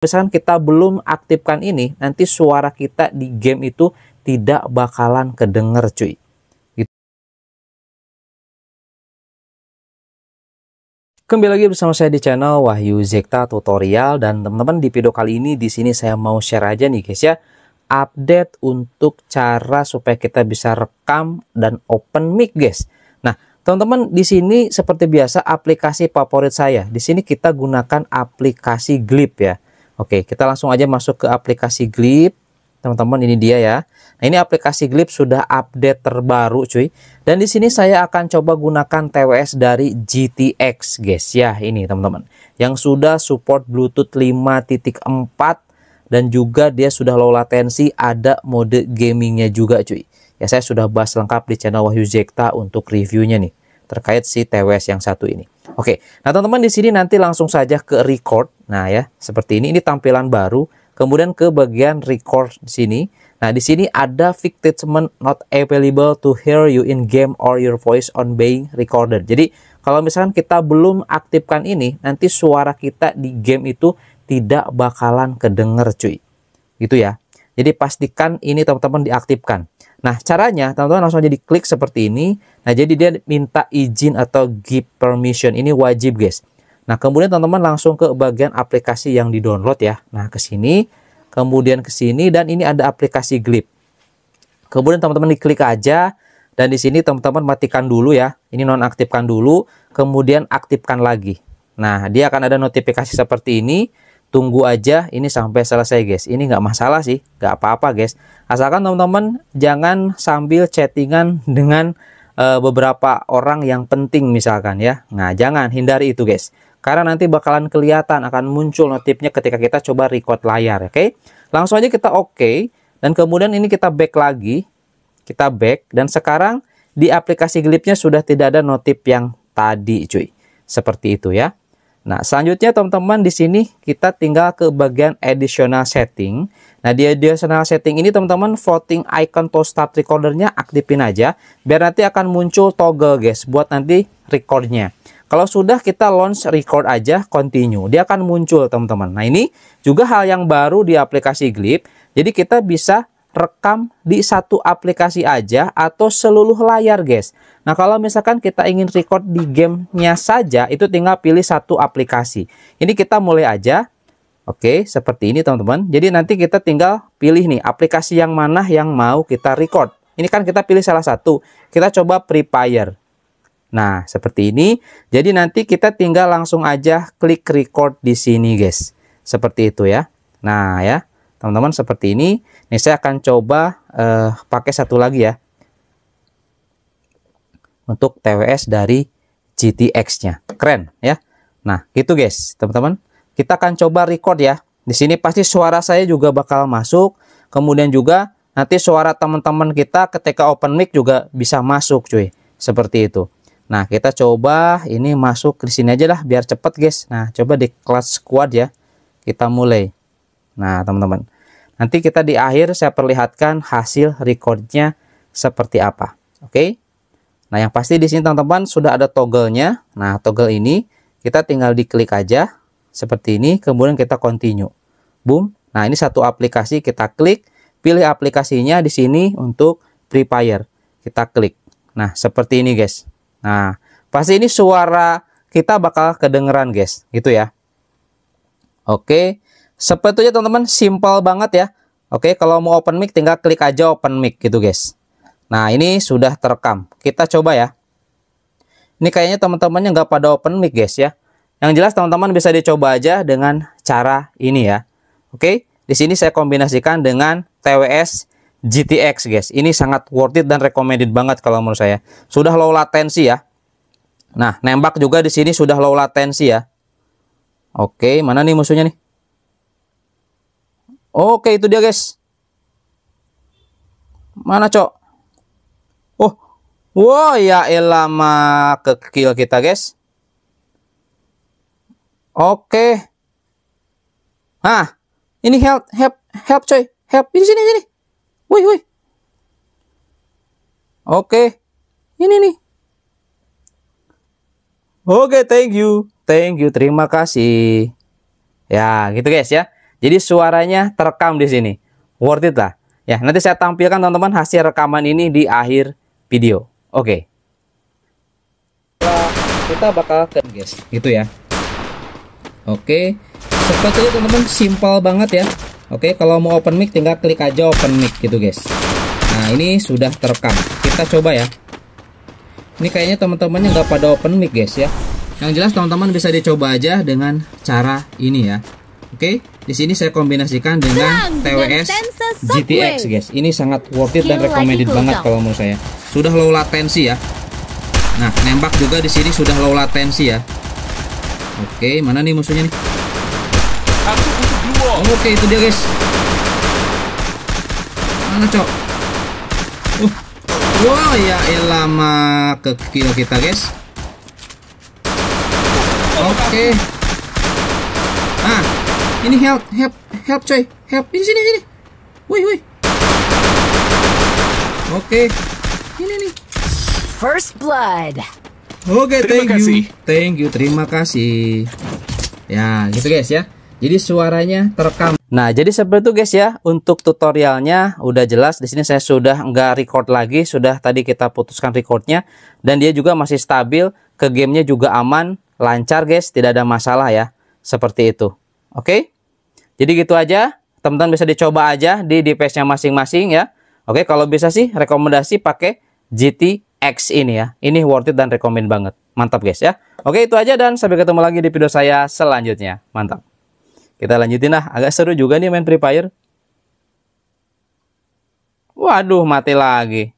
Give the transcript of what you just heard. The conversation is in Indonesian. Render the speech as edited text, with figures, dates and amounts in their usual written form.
Misalkan kita belum aktifkan ini, nanti suara kita di game itu tidak bakalan kedenger cuy. Kembali lagi bersama saya di channel Wahyu Zekta Tutorial, dan teman-teman di video kali ini di sini saya mau share aja nih guys ya, update untuk cara supaya kita bisa rekam dan open mic guys. Nah, teman-teman di sini seperti biasa aplikasi favorit saya. Di sini kita gunakan aplikasi Glip ya. Oke, kita langsung aja masuk ke aplikasi Glip. Teman-teman, ini dia ya. Nah, ini aplikasi Glip sudah update terbaru cuy. Dan di sini saya akan coba gunakan TWS dari GTX guys ya, ini teman-teman. Yang sudah support Bluetooth 5.4 dan juga dia sudah low latency, ada mode gamingnya juga cuy. Ya, saya sudah bahas lengkap di channel Wahyu Zekta untuk reviewnya nih terkait si TWS yang satu ini. Oke, nah teman-teman di sini nanti langsung saja ke record. Nah ya, seperti ini tampilan baru. Kemudian ke bagian record di sini. Nah, di sini ada fixed statement not available to hear you in game or your voice on being recorded. Jadi, kalau misalkan kita belum aktifkan ini, nanti suara kita di game itu tidak bakalan kedenger cuy. Gitu ya. Jadi, pastikan ini teman-teman diaktifkan. Nah, caranya teman-teman langsung aja diklik seperti ini. Nah, jadi dia minta izin atau give permission. Ini wajib guys. Nah, kemudian teman-teman langsung ke bagian aplikasi yang di-download ya. Nah, ke sini, kemudian ke sini, dan ini ada aplikasi Glip. Kemudian teman-teman diklik aja, dan di sini teman-teman matikan dulu ya. Ini nonaktifkan dulu, kemudian aktifkan lagi. Nah, dia akan ada notifikasi seperti ini. Tunggu aja ini sampai selesai guys. Ini nggak masalah sih, nggak apa-apa guys. Asalkan teman-teman jangan sambil chattingan dengan beberapa orang yang penting misalkan ya. Nah, jangan, hindari itu guys. Karena nanti bakalan kelihatan, akan muncul notifnya ketika kita coba record layar, oke? Langsung aja kita oke, dan kemudian ini kita back lagi. Kita back, dan sekarang di aplikasi Glipnya sudah tidak ada notif yang tadi cuy. Seperti itu ya. Nah, selanjutnya teman-teman di sini kita tinggal ke bagian additional setting. Nah, di additional setting ini teman-teman voting icon to start recordernya aktifin aja, biar nanti akan muncul toggle guys buat nanti recordnya. Kalau sudah kita launch record aja, continue, dia akan muncul teman-teman. Nah, ini juga hal yang baru di aplikasi Glip. Jadi kita bisa rekam di satu aplikasi aja atau seluruh layar guys. Nah, kalau misalkan kita ingin record di gamenya saja, itu tinggal pilih satu aplikasi. Ini kita mulai aja. Oke, seperti ini teman-teman. Jadi nanti kita tinggal pilih nih aplikasi yang mana yang mau kita record. Ini kan kita pilih salah satu. Kita coba Free Fire. Nah, seperti ini. Jadi nanti kita tinggal langsung aja klik record di sini, guys. Seperti itu ya. Nah, ya. Teman-teman seperti ini. Ini saya akan coba pakai satu lagi ya. Untuk TWS dari GTX-nya. Keren ya. Nah, gitu guys, teman-teman. Kita akan coba record ya. Di sini pasti suara saya juga bakal masuk. Kemudian juga nanti suara teman-teman kita ketika open mic juga bisa masuk, cuy. Seperti itu. Nah, kita coba ini masuk di sini aja lah biar cepet guys. Nah, coba di kelas squad ya. Kita mulai. Nah, teman-teman. Nanti kita di akhir saya perlihatkan hasil recordnya seperti apa. Oke. Nah, yang pasti di sini teman-teman sudah ada toggle-nya. Nah, toggle ini kita tinggal diklik aja seperti ini, kemudian kita continue. Boom. Nah, ini satu aplikasi, kita klik, pilih aplikasinya di sini untuk Free Fire. Kita klik. Nah, seperti ini guys. Nah, pasti ini suara kita bakal kedengeran guys, gitu ya. Oke, seperti itu teman-teman, simpel banget ya. Oke, kalau mau open mic tinggal klik aja open mic gitu guys. Nah, ini sudah terekam. Kita coba ya. Ini kayaknya teman-temannya nggak pada open mic guys ya. Yang jelas teman-teman bisa dicoba aja dengan cara ini ya. Oke, di sini saya kombinasikan dengan TWS GTX guys. Ini sangat worth it dan recommended banget kalau menurut saya. Sudah low latency ya. Nah, nembak juga di sini sudah low latency ya. Oke, mana nih musuhnya nih? Oke, itu dia guys. Mana, Cok? Oh. Wow, ya elah, ke kill kita guys. Oke. Nah, ini help coy. Help ini sini. Woi. Oke. Ini nih. Oke, thank you. Terima kasih. Ya, gitu guys ya. Jadi suaranya terekam di sini. Worth it lah. Ya, nanti saya tampilkan teman-teman hasil rekaman ini di akhir video. Oke. Kita bakal ke guys, gitu ya. Oke. Seperti itu teman-teman, simpel banget ya. Oke, kalau mau open mic tinggal klik aja open mic gitu guys. Nah, ini sudah terekam. Kita coba ya. Ini kayaknya teman-temannya nggak pada open mic guys ya. Yang jelas teman-teman bisa dicoba aja dengan cara ini ya. Oke, di sini saya kombinasikan dengan TWS GTX guys. Ini sangat worth it dan recommended banget kalau menurut saya. Sudah low latensi ya. Nah, nembak juga di sini sudah low latensi ya. Oke, mana nih musuhnya nih? Oke, itu dia guys. Mana cok? Wow, ya lama ke kill kita guys. Oke. Nah, ini help coy, help ini sini. Wih. Oke, ini nih. First blood. Oke, thank you, terima kasih. Ya, gitu guys ya. Jadi suaranya terekam. Nah, jadi seperti itu guys ya. Untuk tutorialnya udah jelas. Di sini saya sudah nggak record lagi, sudah tadi kita putuskan recordnya, dan dia juga masih stabil. Ke gamenya juga aman, lancar guys, tidak ada masalah ya. Seperti itu. Oke. Jadi gitu aja. Teman-teman bisa dicoba aja di device-nya masing-masing ya. Oke, kalau bisa sih rekomendasi pakai GTX ini ya. Ini worth it dan recommend banget. Mantap guys ya. Oke, itu aja dan sampai ketemu lagi di video saya selanjutnya. Mantap. Kita lanjutin lah. Agak seru juga nih main Free Fire. Waduh, mati lagi.